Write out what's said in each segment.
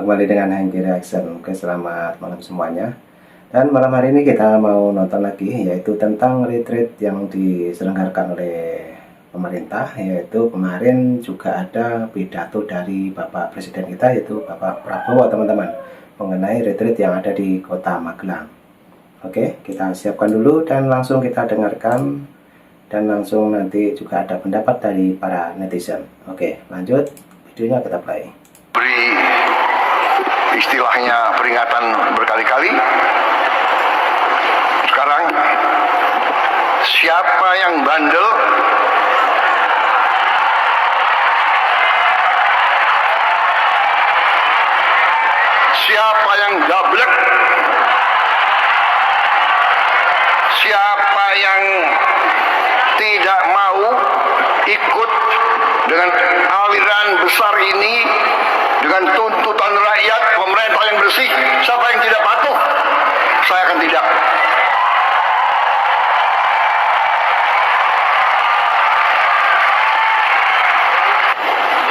kembali dengan Hengki Reaction. Oke, selamat malam semuanya. Dan malam hari ini kita mau nonton lagi, yaitu tentang retreat yang diselenggarakan oleh pemerintah. Yaitu kemarin juga ada pidato dari Bapak Presiden kita, yaitu Bapak Prabowo, teman-teman, mengenai retreat yang ada di Kota Magelang. Oke, kita siapkan dulu dan langsung kita dengarkan. Dan langsung nanti juga ada pendapat dari para netizen. Oke, lanjut videonya, kita play. Beri istilahnya peringatan berkali-kali. Sekarang siapa yang bandel, siapa yang gablek, siapa yang tidak mau ikut dengan aliran besar ini, dengan tuntutan rakyat, pemerintah yang bersih, siapa yang tidak patuh, saya akan tidak.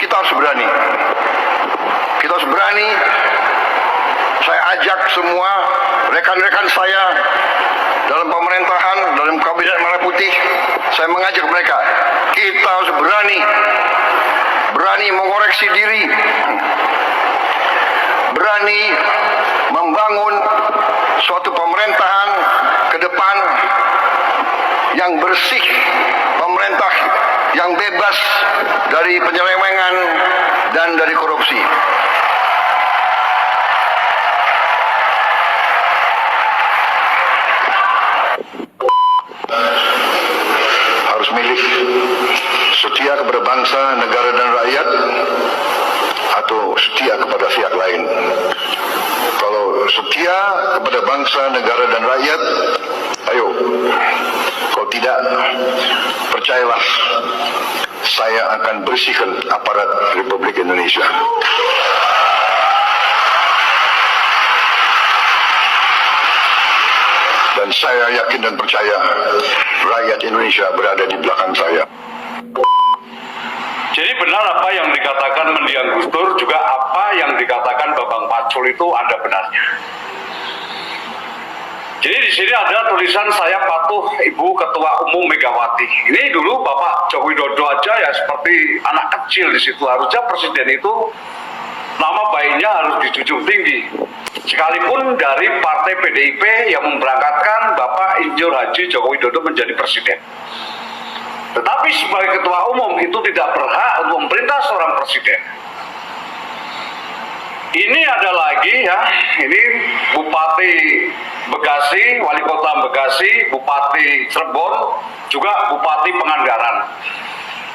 Kita harus berani. Kita harus berani. Saya ajak semua rekan-rekan saya dalam pemerintahan, dalam kabinet Merah Putih, saya mengajak mereka, kita harus berani mengoreksi diri, berani membangun suatu pemerintahan ke depan yang bersih, pemerintah yang bebas dari penyelewengan dan dari korupsi. Harus milih setia kepada bangsa, negara dan rakyat, atau setia kepada pihak lain. Kalau setia kepada bangsa, negara dan rakyat, ayo. Kalau tidak, percayalah, saya akan bersihkan aparat Republik Indonesia. Dan saya yakin dan percaya rakyat Indonesia berada di belakang saya. Jadi benar apa yang dikatakan mendiang Gus Dur, juga apa yang dikatakan Bambang Pacul itu ada benarnya. Jadi di sini ada tulisan saya patuh Ibu Ketua Umum Megawati. Ini dulu Bapak Joko Widodo aja ya seperti anak kecil di situ. Harusnya presiden itu nama baiknya harus dijunjung tinggi. Sekalipun dari partai PDIP yang memberangkatkan Bapak Insinyur Haji Joko Widodo menjadi presiden. Tetapi sebagai ketua umum itu tidak berhak untuk memerintah seorang presiden. Ini ada lagi ya, ini Bupati Bekasi, Wali Kota Bekasi, Bupati Cirebon, juga Bupati Pangandaran.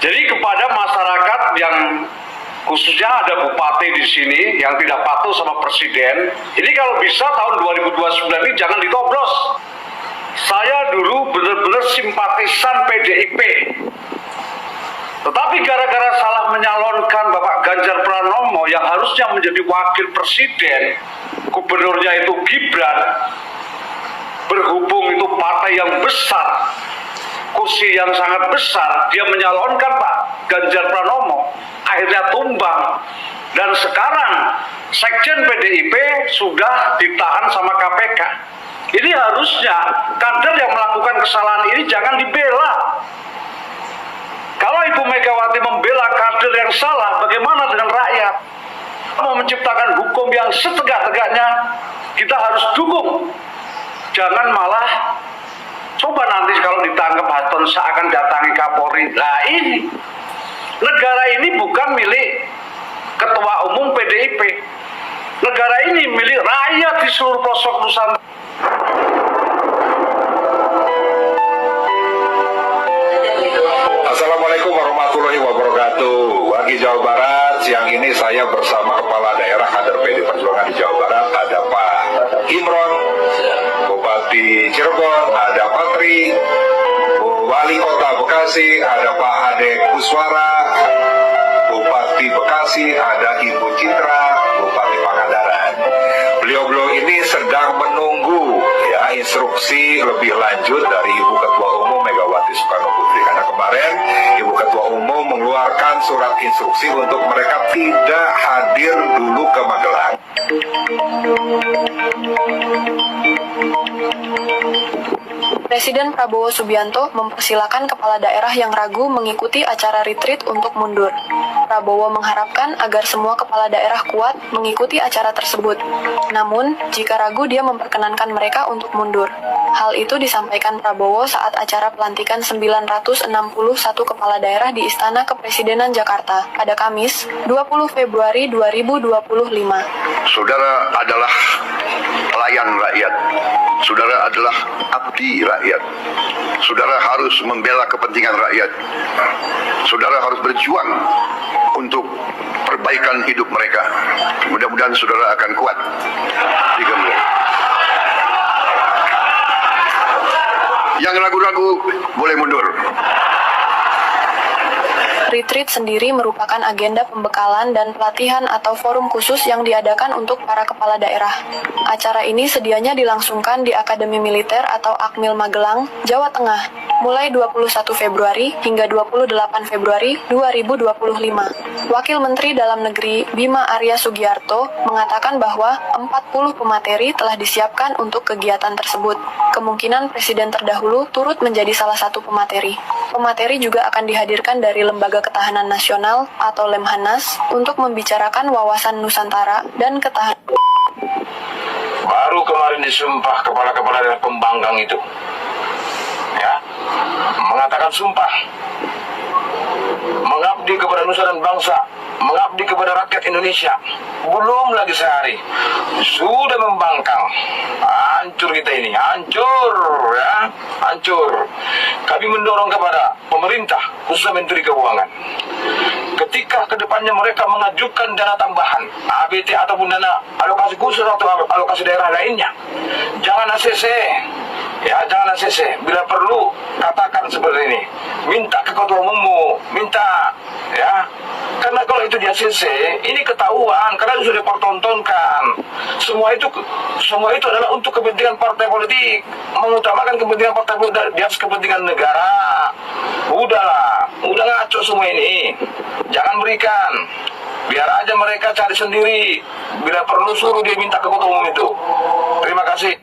Jadi kepada masyarakat yang khususnya ada bupati di sini yang tidak patuh sama presiden, ini kalau bisa tahun 2029 ini jangan dicoblos. Saya dulu benar-benar simpatisan PDIP. Tetapi gara-gara salah menyalonkan Bapak Ganjar Pranowo yang harusnya menjadi wakil presiden, gubernurnya itu Gibran, berhubung itu partai yang besar, kursi yang sangat besar, dia menyalonkan Pak Ganjar Pranowo, akhirnya tumbang. Dan sekarang Sekjen PDIP sudah ditahan sama KPK. Ini harusnya kader yang melakukan kesalahan ini jangan dibela. Kalau Ibu Megawati membela kader yang salah, bagaimana dengan rakyat? Mau menciptakan hukum yang setegak-tegaknya, kita harus dukung. Jangan malah coba nanti kalau ditangkap Haton seakan datangi Kapolri. Nah ini, negara ini bukan milik Ketua Umum PDIP. Negara ini milik rakyat di seluruh pelosok Nusantara. Assalamualaikum warahmatullahi wabarakatuh. Bagi Jawa Barat, siang ini saya bersama Kepala Daerah kader PD Perjuangan di Jawa Barat, ada Pak Imron, Bupati Cirebon, ada Patri, Wali Kota Bekasi, ada Pak Ade Kuswara, Bupati Bekasi, ada Ibu Citra, Bupati Pangandaran. Beliau-beliau ini sedang menunggu ya instruksi lebih lanjut dari Ibu Ketua Umum Megawati Soekarno Putri, karena kemarin Ibu Ketua Umum mengeluarkan surat instruksi untuk mereka tidak hadir dulu ke Magelang. Presiden Prabowo Subianto mempersilakan kepala daerah yang ragu mengikuti acara retreat untuk mundur. Prabowo mengharapkan agar semua kepala daerah kuat mengikuti acara tersebut. Namun, jika ragu dia memperkenankan mereka untuk mundur. Hal itu disampaikan Prabowo saat acara pelantikan 961 kepala daerah di Istana Kepresidenan Jakarta pada Kamis, 20 Februari 2025. Saudara adalah pelayan rakyat. Saudara adalah abdi rakyat. Saudara harus membela kepentingan rakyat. Saudara harus berjuang untuk perbaikan hidup mereka. Mudah-mudahan saudara akan kuat. Yang ragu-ragu boleh mundur. Retreat sendiri merupakan agenda pembekalan dan pelatihan atau forum khusus yang diadakan untuk para kepala daerah. Acara ini sedianya dilangsungkan di Akademi Militer atau Akmil Magelang, Jawa Tengah, mulai 21 Februari hingga 28 Februari 2025. Wakil Menteri Dalam Negeri Bima Arya Sugiarto mengatakan bahwa 40 pemateri telah disiapkan untuk kegiatan tersebut. Kemungkinan Presiden terdahulu turut menjadi salah satu pemateri. Pemateri juga akan dihadirkan dari Lembaga Ketahanan Nasional atau Lemhanas untuk membicarakan wawasan Nusantara dan ketahanan. Baru kemarin disumpah kepala-kepala daerah pembanggang itu, ya, mengatakan sumpah mengabdi kepada nusa dan bangsa, mengabdi kepada rakyat Indonesia. Belum lagi sehari sudah membangkang. Hancur kita ini, hancur ya, hancur. Kami mendorong kepada pemerintah, khususnya Menteri Keuangan, ketika kedepannya mereka mengajukan dana tambahan, ABT ataupun dana alokasi khusus atau alokasi daerah lainnya, jangan ACC. Ya, jangan ACC. Bila perlu, katakan seperti ini. Minta ke ketua umummu, minta, ya. Karena kalau itu di ACC, ini ketahuan, karena itu sudah dipertontonkan. Semua itu adalah untuk kepentingan partai politik, mengutamakan kepentingan partai politik di atas kepentingan negara. Udahlah, udah ngaco semua ini. Jangan berikan. Biar aja mereka cari sendiri. Bila perlu suruh dia minta ke ketua umum itu. Terima kasih.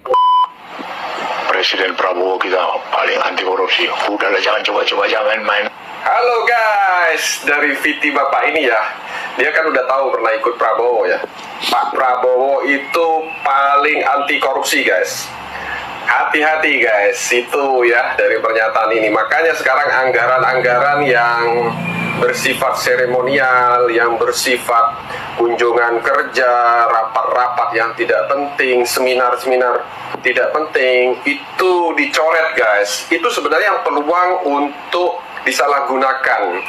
Presiden Prabowo kita paling anti korupsi. Udahlah, jangan coba-coba, jangan main. Halo guys, dari VT Bapak ini ya, dia kan udah tahu pernah ikut Prabowo ya. Pak Prabowo itu paling anti korupsi guys. Hati-hati guys, itu ya dari pernyataan ini. Makanya sekarang anggaran-anggaran yang bersifat seremonial, yang bersifat kunjungan kerja, rapat-rapat yang tidak penting, seminar-seminar tidak penting, itu dicoret guys. Itu sebenarnya yang peluang untuk disalahgunakan.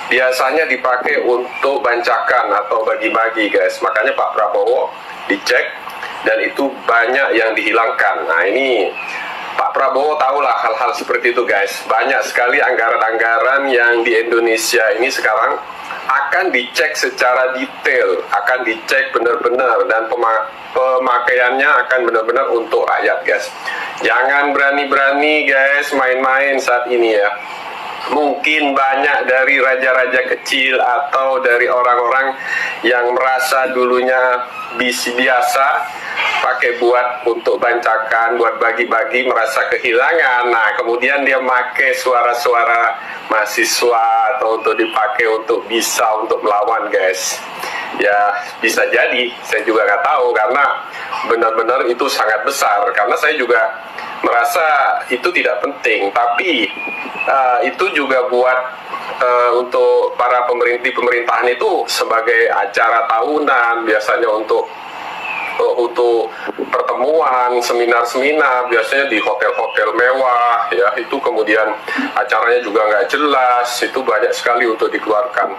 Biasanya dipakai untuk bancakan atau bagi-bagi guys. Makanya Pak Prabowo dicek dan itu banyak yang dihilangkan. Nah ini Pak Prabowo tahulah hal-hal seperti itu guys. Banyak sekali anggaran-anggaran yang di Indonesia ini sekarang akan dicek secara detail, akan dicek benar-benar, dan pemakaiannya akan benar-benar untuk rakyat guys. Jangan berani-berani guys main-main saat ini ya. Mungkin banyak dari raja-raja kecil atau dari orang-orang yang merasa dulunya biasa pakai buat untuk bancakan, buat bagi-bagi, merasa kehilangan. Nah, kemudian dia pakai suara-suara mahasiswa atau untuk dipakai untuk untuk melawan guys. Ya, bisa jadi, saya juga nggak tahu karena benar-benar itu sangat besar. Karena saya juga merasa itu tidak penting, tapi itu juga buat untuk para pemerintahan itu sebagai acara tahunan, biasanya untuk pertemuan, seminar-seminar, biasanya di hotel-hotel mewah ya, itu kemudian acaranya juga nggak jelas, itu banyak sekali untuk dikeluarkan.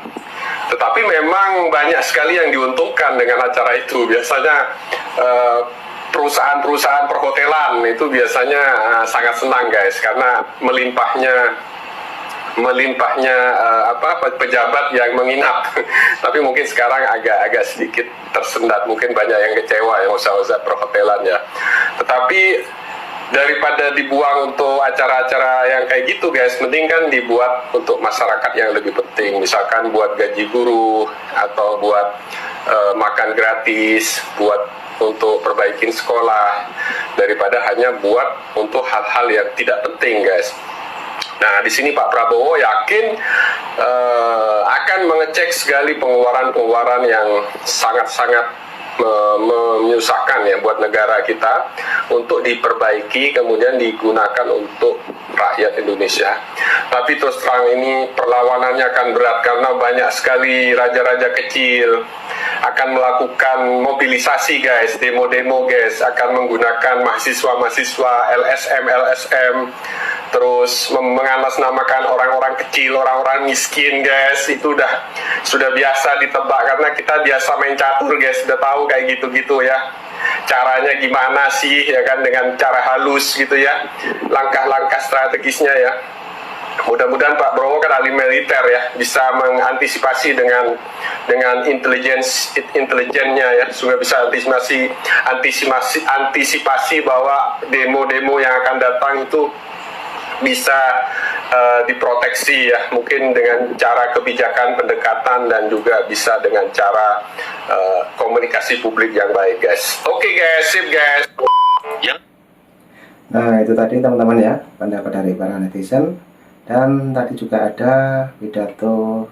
Tetapi memang banyak sekali yang diuntungkan dengan acara itu. Biasanya perusahaan-perusahaan perhotelan itu biasanya sangat senang guys, karena melimpahnya pejabat yang menginap. Tapi mungkin sekarang agak sedikit tersendat, mungkin banyak yang kecewa yang usaha-usaha perhotelan ya. Tetapi daripada dibuang untuk acara-acara yang kayak gitu guys, mending kan dibuat untuk masyarakat yang lebih penting, misalkan buat gaji guru atau buat makan gratis, buat untuk perbaikin sekolah, daripada hanya buat untuk hal-hal yang tidak penting guys. Nah, di sini Pak Prabowo yakin akan mengecek sekali pengeluaran-pengeluaran yang sangat-sangat menyusahkan ya buat negara kita untuk diperbaiki, kemudian digunakan untuk rakyat Indonesia. Tapi terus terang ini perlawanannya akan berat karena banyak sekali raja-raja kecil akan melakukan mobilisasi guys, demo-demo guys, akan menggunakan mahasiswa-mahasiswa LSM, terus mengatasnamakan orang-orang kecil, orang-orang miskin guys. Itu sudah biasa ditebak karena kita biasa main catur guys, sudah tahu kayak gitu-gitu ya. Caranya gimana sih ya kan, dengan cara halus gitu ya, langkah-langkah strategisnya ya. Mudah-mudahan Pak Prabowo kan ahli militer ya, bisa mengantisipasi dengan intelijennya ya, supaya bisa antisipasi bahwa demo-demo yang akan datang itu bisa diproteksi ya, mungkin dengan cara kebijakan pendekatan dan juga bisa dengan cara komunikasi publik yang baik guys. Oke guys, sip guys. Nah, itu tadi teman-teman ya, pendapat dari para netizen. Dan tadi juga ada pidato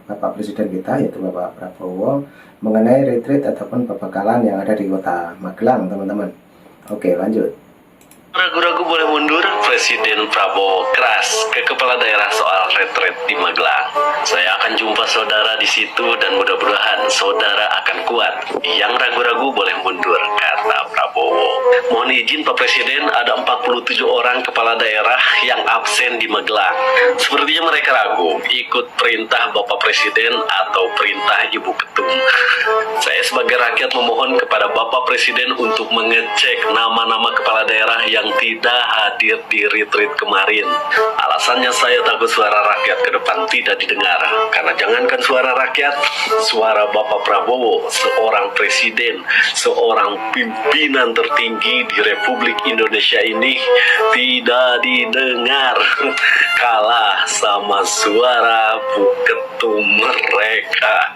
Bapak Presiden kita, yaitu Bapak Prabowo, mengenai retreat ataupun pembekalan yang ada di kota Magelang teman-teman. Oke, lanjut. Ragu-ragu boleh mundur, Presiden Prabowo keras ke kepala daerah soal retret di Magelang. Saya akan jumpa saudara di situ dan mudah-mudahan saudara akan kuat. Yang ragu-ragu boleh mundur, kata Prabowo. Mohon izin Pak Presiden, ada 47 orang kepala daerah yang absen di Magelang. Sepertinya mereka ragu ikut perintah Bapak Presiden atau perintah Ibu Ketum. Saya sebagai rakyat memohon kepada Bapak Presiden untuk mengecek nama-nama kepala daerah yang tidak hadir di retreat kemarin. Alasannya saya takut suara rakyat ke depan tidak didengar. Karena jangankan suara rakyat, suara Bapak Prabowo, seorang presiden, seorang pimpinan tertinggi di Republik Indonesia ini tidak didengar. Kalah sama suara Bu Ketum mereka.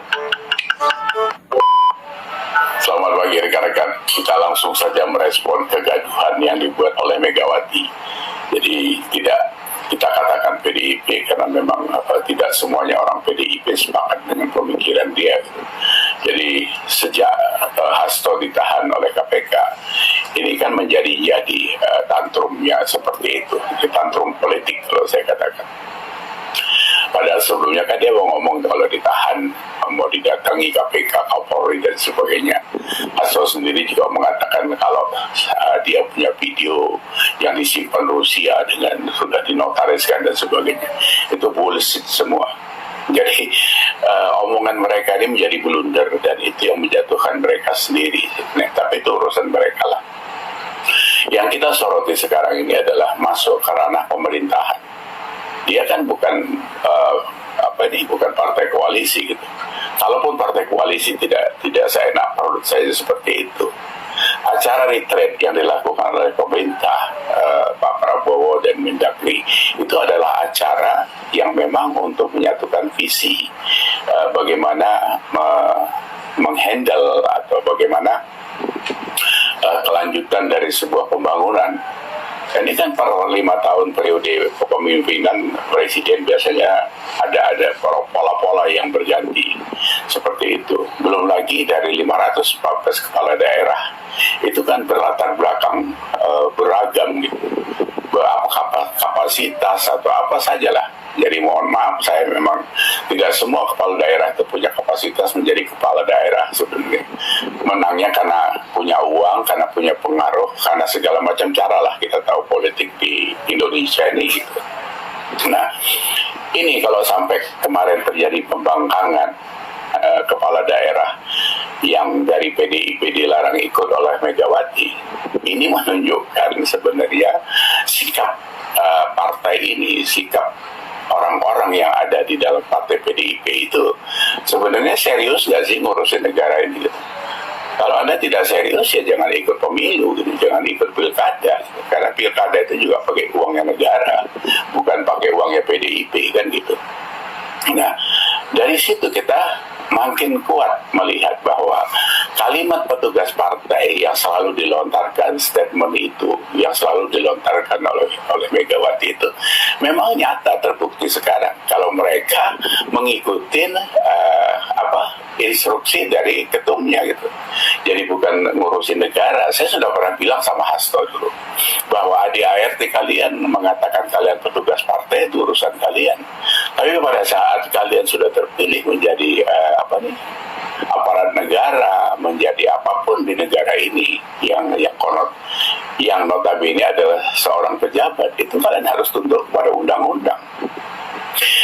Selamat pagi rekan-rekan. Kita langsung saja merespon kegaduhan yang dibuat oleh Megawati. Jadi tidak kita katakan PDIP karena memang tidak semuanya orang PDIP sepakat dengan pemikiran dia. Jadi sejak Hasto ditahan oleh KPK, ini kan menjadi tantrumnya seperti itu, tantrum politik kalau saya katakan. Padahal sebelumnya kan dia mau ngomong kalau ditahan mau didatangi KPK, Kapolri dan sebagainya. Hasto sendiri juga mengatakan kalau dia punya video yang disimpan Rusia dengan sudah dinotariskan dan sebagainya. Itu bullshit semua. Jadi omongan mereka ini menjadi blunder dan itu yang menjatuhkan mereka sendiri. Nah, tapi itu urusan mereka lah. Yang kita soroti sekarang ini adalah masuk ke ranah pemerintahan. Dia kan bukan bukan partai koalisi gitu. Kalaupun partai koalisi tidak seenak perut saya seperti itu. Acara retreat yang dilakukan oleh pemerintah Pak Prabowo dan Mendagri itu adalah acara yang memang untuk menyatukan visi bagaimana menghandle atau bagaimana kelanjutan dari sebuah pembangunan. Ini kan per 5 tahun periode kepemimpinan presiden biasanya ada pola-pola yang berganti seperti itu. Belum lagi dari 514 kepala daerah itu kan berlatar belakang beragam gitu, kapasitas atau apa sajalah. Jadi mohon maaf, saya memang tidak semua kepala daerah itu punya kapasitas menjadi kepala daerah sebenarnya. Menangnya karena punya uang, karena punya pengaruh, karena segala macam cara lah. Kita tahu politik di Indonesia ini gitu. Nah, ini kalau sampai kemarin terjadi pembangkangan kepala daerah yang dari PDIP dilarang ikut oleh Megawati, ini menunjukkan sebenarnya sikap partai ini, sikap orang-orang yang ada di dalam partai PDIP itu sebenarnya serius gak sih ngurusin negara ini gitu. Kalau Anda tidak serius ya jangan ikut pemilu gitu, jangan ikut pilkada. Karena pilkada itu juga pakai uangnya negara, bukan pakai uangnya PDIP kan gitu. Nah, dari situ kita makin kuat melihat bahwa kalimat petugas partai yang selalu dilontarkan, statement itu yang selalu dilontarkan oleh Megawati itu memang nyata terbukti sekarang kalau mereka mengikuti instruksi dari ketumnya gitu. Jadi bukan ngurusin negara. Saya sudah pernah bilang sama Hasto dulu bahwa ADART kalian mengatakan kalian petugas partai itu urusan kalian. Tapi pada saat kalian sudah terpilih menjadi aparat negara, menjadi apapun di negara ini yang notabene adalah seorang pejabat, itu kalian harus tunduk pada undang-undang.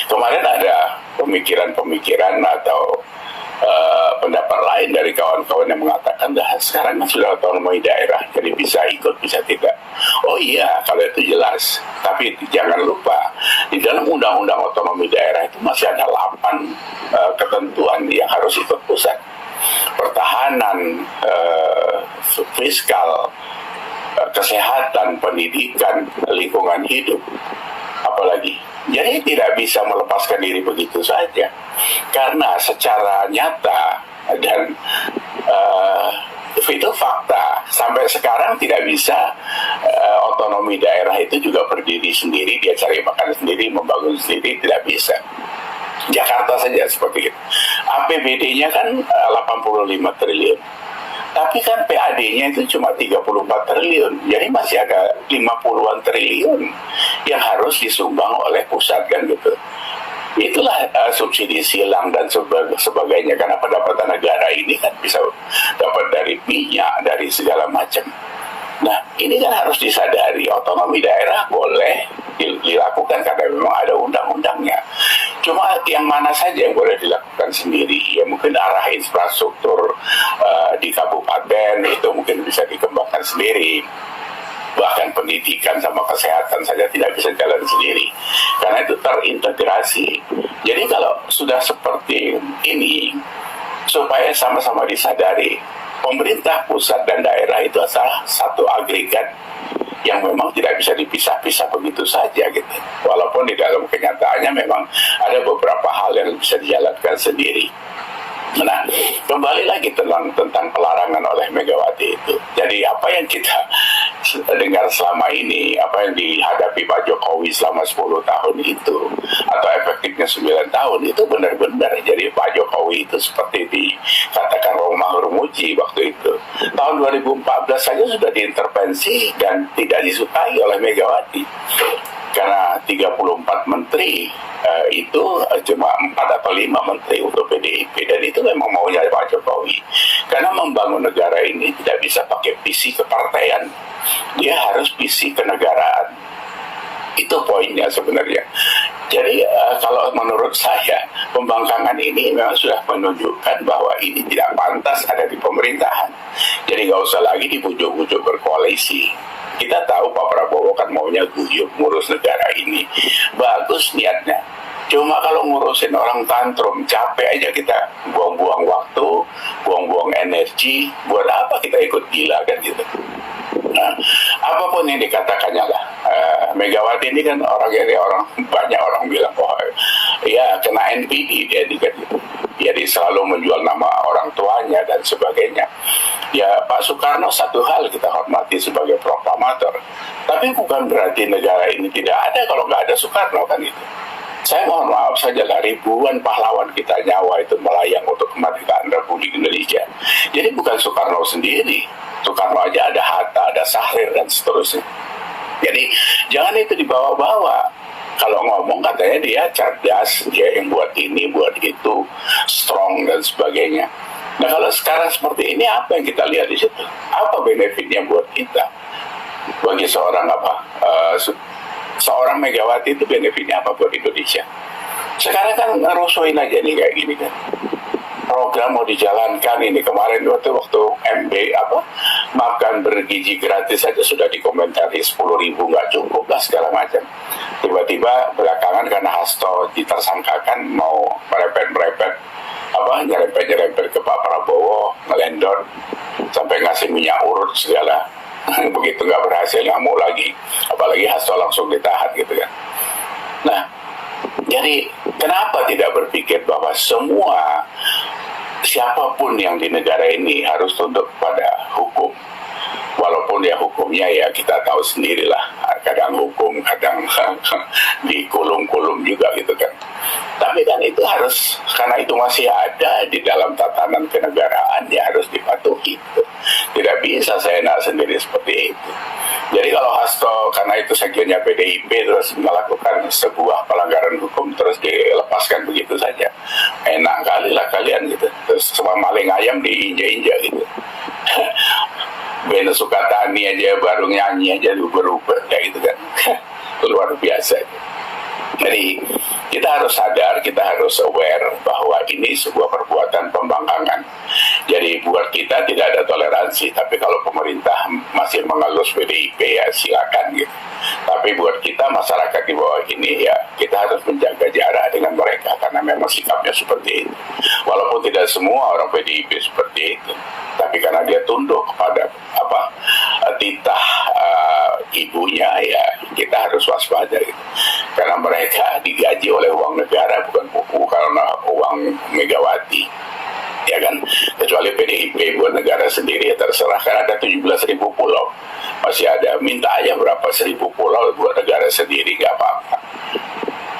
Kemarin ada pemikiran-pemikiran atau pendapat lain dari kawan-kawan yang mengatakan sekarang kan sudah otonomi daerah, jadi bisa ikut bisa tidak. Oh iya, kalau itu jelas. Tapi jangan lupa di dalam undang-undang otonomi daerah itu masih ada 8 ketentuan yang harus ikut pusat. Pertahanan, fiskal, kesehatan, pendidikan, lingkungan hidup, apalagi. Jadi tidak bisa melepaskan diri begitu saja, karena secara nyata dan itu fakta sampai sekarang tidak bisa otonomi daerah itu juga berdiri sendiri, dia cari makan sendiri, membangun sendiri, tidak bisa. Jakarta saja seperti itu. APBD-nya kan 85 triliun. Tapi kan PAD-nya itu cuma 34 triliun. Jadi masih ada 50-an triliun yang harus disumbang oleh pusat kan gitu. Itulah subsidi silang dan sebagainya. Karena pendapatan negara ini kan bisa dapat dari minyak, dari segala macam. Nah, ini kan harus disadari, otonomi daerah boleh dilakukan karena memang ada undang-undangnya. Cuma yang mana saja yang boleh dilakukan sendiri, ya mungkin arah infrastruktur di kabupaten itu mungkin bisa dikembangkan sendiri. Bahkan pendidikan sama kesehatan saja tidak bisa jalan sendiri, karena itu terintegrasi. Jadi kalau sudah seperti ini, supaya sama-sama disadari, pemerintah pusat dan daerah itu adalah satu agregat yang memang tidak bisa dipisah-pisah begitu saja gitu. Walaupun di dalam kenyataannya memang ada beberapa hal yang bisa dijalankan sendiri. Nah, kembali lagi tentang pelarangan oleh Megawati itu. Jadi apa yang kita dengar selama ini, apa yang dihadapi Pak Jokowi selama 10 tahun itu, atau efektifnya 9 tahun itu benar-benar. Jadi Pak Jokowi itu seperti dikatakan Romahur Muji waktu itu. Tahun 2014 saja sudah diintervensi dan tidak disukai oleh Megawati. Karena 34 menteri itu cuma 4 atau 5 menteri untuk PDIP, dan itu memang maunya Pak Jokowi. Karena membangun negara ini tidak bisa pakai visi kepartaian, dia harus visi kenegaraan. Itu poinnya sebenarnya. Jadi kalau menurut saya pembangkangan ini memang sudah menunjukkan bahwa ini tidak pantas ada di pemerintahan. Jadi nggak usah lagi dibujuk-bujuk berkoalisi. Kita tahu Pak Prabowo kan maunya guyup ngurus negara ini. Bagus niatnya. Cuma kalau ngurusin orang tantrum, capek aja kita buang-buang waktu, buang-buang energi. Buat apa kita ikut gila kan gitu. Nah, apapun yang dikatakannya lah, Megawati ini kan banyak orang bilang, oh ya kena NPD dia gitu. Jadi selalu menjual nama orang tuanya dan sebagainya. Ya Pak Soekarno satu hal kita hormati sebagai proklamator, tapi bukan berarti negara ini tidak ada kalau nggak ada Soekarno kan itu. Saya mohon maaf saja lah, ribuan pahlawan kita nyawa itu melayang untuk kemerdekaan Republik Indonesia. Jadi bukan Soekarno sendiri, Soekarno aja ada Hatta, ada Sahrir dan seterusnya. Jadi jangan itu dibawa-bawa. Kalau ngomong katanya dia cerdas, dia yang buat ini, buat itu, strong dan sebagainya. Nah kalau sekarang seperti ini, apa yang kita lihat di situ? Apa benefitnya buat kita? Bagi seorang seorang Megawati itu benefitnya apa buat Indonesia? Sekarang kan ngerusuin aja nih kayak gini kan. program mau dijalankan ini kemarin waktu MB makan bergizi gratis saja sudah dikomentari 10.000 nggak cukup lah segala macam. Tiba-tiba belakangan karena Hasto ditersangkakan mau merepet-merepet nyerempet-nyerempet ke Pak Prabowo, ngelendor sampai ngasih minyak urut segala. Begitu nggak berhasil ngamuk lagi, apalagi Hasto langsung ditahan gitu kan. Nah, jadi kenapa tidak berpikir bahwa semua siapapun yang di negara ini harus tunduk pada hukum, walaupun ya hukumnya ya kita tahu sendirilah, kadang hukum kadang dikulum-kulum juga gitu kan. Tapi kan itu harus, karena itu masih ada di dalam tatanan kenegaraan, ya harus dipatuhi. Tidak bisa seenak sendiri seperti itu. Jadi kalau Hasto karena itu sekjennya PDIP terus melakukan sebuah pelanggaran hukum terus dilepaskan begitu saja, enak kali lah kalian gitu. Terus semua maling ayam diinjak-injak gitu. Ben Sukatani aja baru nyanyi aja berubah kayak gitu kan. Luar biasa. Jadi kita harus sadar, kita harus aware bahwa ini sebuah perbuatan pembangkangan. Jadi buat kita tidak ada toleransi, tapi kalau pemerintah masih mengelus PDIP ya silakan gitu. Tapi buat kita masyarakat di bawah ini ya kita harus menjaga jarak dengan mereka karena memang sikapnya seperti itu. Walaupun tidak semua orang PDIP seperti itu, tapi karena dia tunduk kepada titah ibunya ya kita harus waspada gitu. Karena mereka digaji oleh uang negara bukan uang Megawati, ya kan. Kecuali PDIP buat negara sendiri ya terserah, kan ada 17.000 pulau, masih ada minta aja berapa 1.000 pulau buat negara sendiri nggak apa-apa.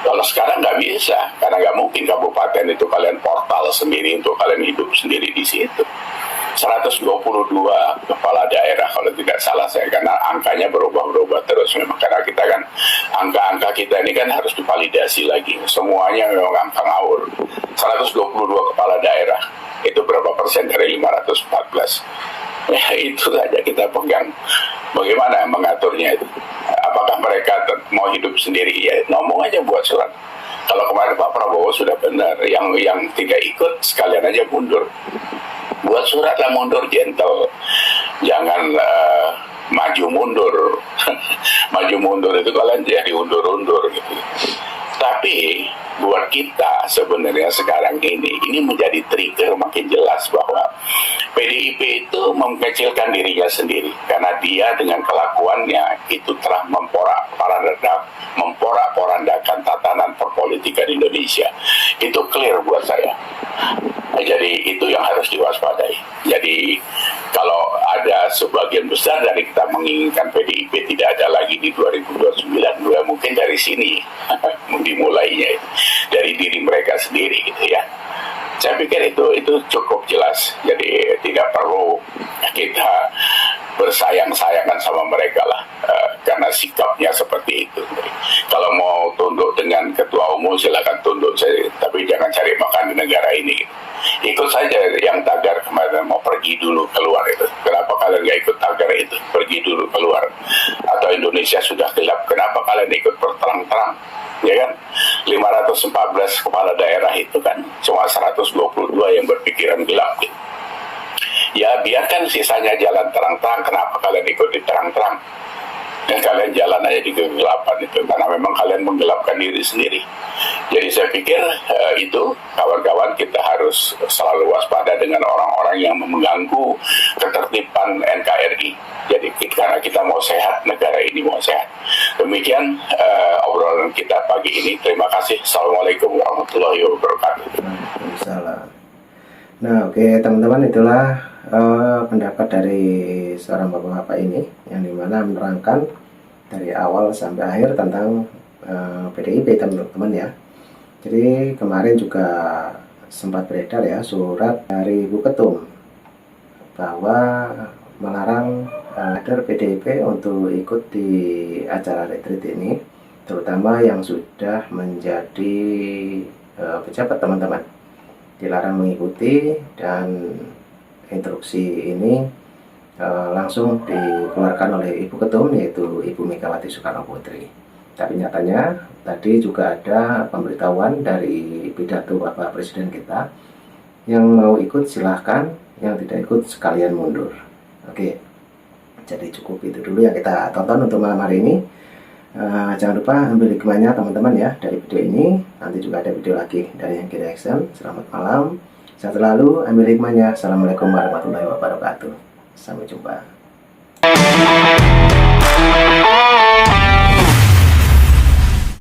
Kalau sekarang nggak bisa, karena nggak mungkin kabupaten itu kalian portal sendiri untuk kalian hidup sendiri di situ. 122 kepala daerah kalau tidak salah saya, karena angkanya berubah-ubah terus memang, karena kita kan angka-angka kita ini kan harus divalidasi lagi, semuanya memang angka ngawur. 122 kepala daerah itu berapa persen dari 514? Ya itu saja kita pegang. Bagaimana mengaturnya itu? Apakah mereka mau hidup sendiri? Ya ngomong aja buat surat. Kalau kemarin Pak Prabowo sudah benar, yang tidak ikut sekalian aja mundur. Buat surat lah mundur, gentle. Jangan maju mundur. Maju mundur itu kalian jadi undur-undur gitu. Tapi buat kita sebenarnya sekarang ini menjadi trigger makin jelas bahwa PDIP itu mengkecilkan dirinya sendiri karena dia dengan kelakuannya itu telah memporak-porandakan tatanan perpolitikan Indonesia. Itu clear buat saya. Jadi itu yang harus diwaspadai. Jadi kalau ada sebagian besar dari kita menginginkan PDIP tidak ada lagi di 2029, mungkin dari sini dimulainya dari diri mereka sendiri gitu ya. Saya pikir itu cukup jelas. Jadi tidak perlu kita bersayang-sayangan sama mereka lah, karena sikapnya seperti itu. Kalau mau tunduk dengan ketua umum silakan tunduk saja, tapi jangan cari makan di negara ini. Ikut saja yang tagar kemarin mau pergi dulu keluar itu. Kenapa kalian nggak ikut tagar itu? Pergi dulu keluar. Atau Indonesia sudah gelap, kenapa kalian ikut berterang-terang? Ya kan, 514 kepala daerah itu kan cuma 122 yang berpikiran gelap gitu. Ya biarkan sisanya jalan terang-terang, kenapa kalian ikut di terang-terang? Dan kalian jalan aja di kegelapan itu, karena memang kalian menggelapkan diri sendiri. Jadi saya pikir itu kawan-kawan kita harus selalu waspada dengan orang-orang yang mengganggu ketertiban NKRI. Jadi karena kita mau sehat, negara ini mau sehat. Demikian obrolan kita pagi ini. Terima kasih. Assalamualaikum warahmatullahi wabarakatuh. Waalaikumsalam. Nah oke teman-teman, itulah pendapat dari seorang bapak-bapak ini yang dimana menerangkan dari awal sampai akhir tentang PDIP teman-teman ya. Jadi kemarin juga sempat beredar ya surat dari Ibu Ketum bahwa melarang kader PDIP untuk ikut di acara retreat ini, terutama yang sudah menjadi pejabat teman-teman, dilarang mengikuti. Dan instruksi ini langsung dikeluarkan oleh Ibu Ketum, yaitu Ibu Megawati Soekarno Putri. Tapi nyatanya tadi juga ada pemberitahuan dari pidato Bapak Presiden kita Yang mau ikut silahkan, yang tidak ikut sekalian mundur. Oke, jadi cukup itu dulu yang kita tonton untuk malam hari ini. Jangan lupa ambil hikmahnya teman-teman ya dari video ini. Nanti juga ada video lagi dari Hengki Reaction. Selamat malam, sehat selalu, ambil hikmahnya. Assalamualaikum warahmatullahi wabarakatuh. Sampai jumpa.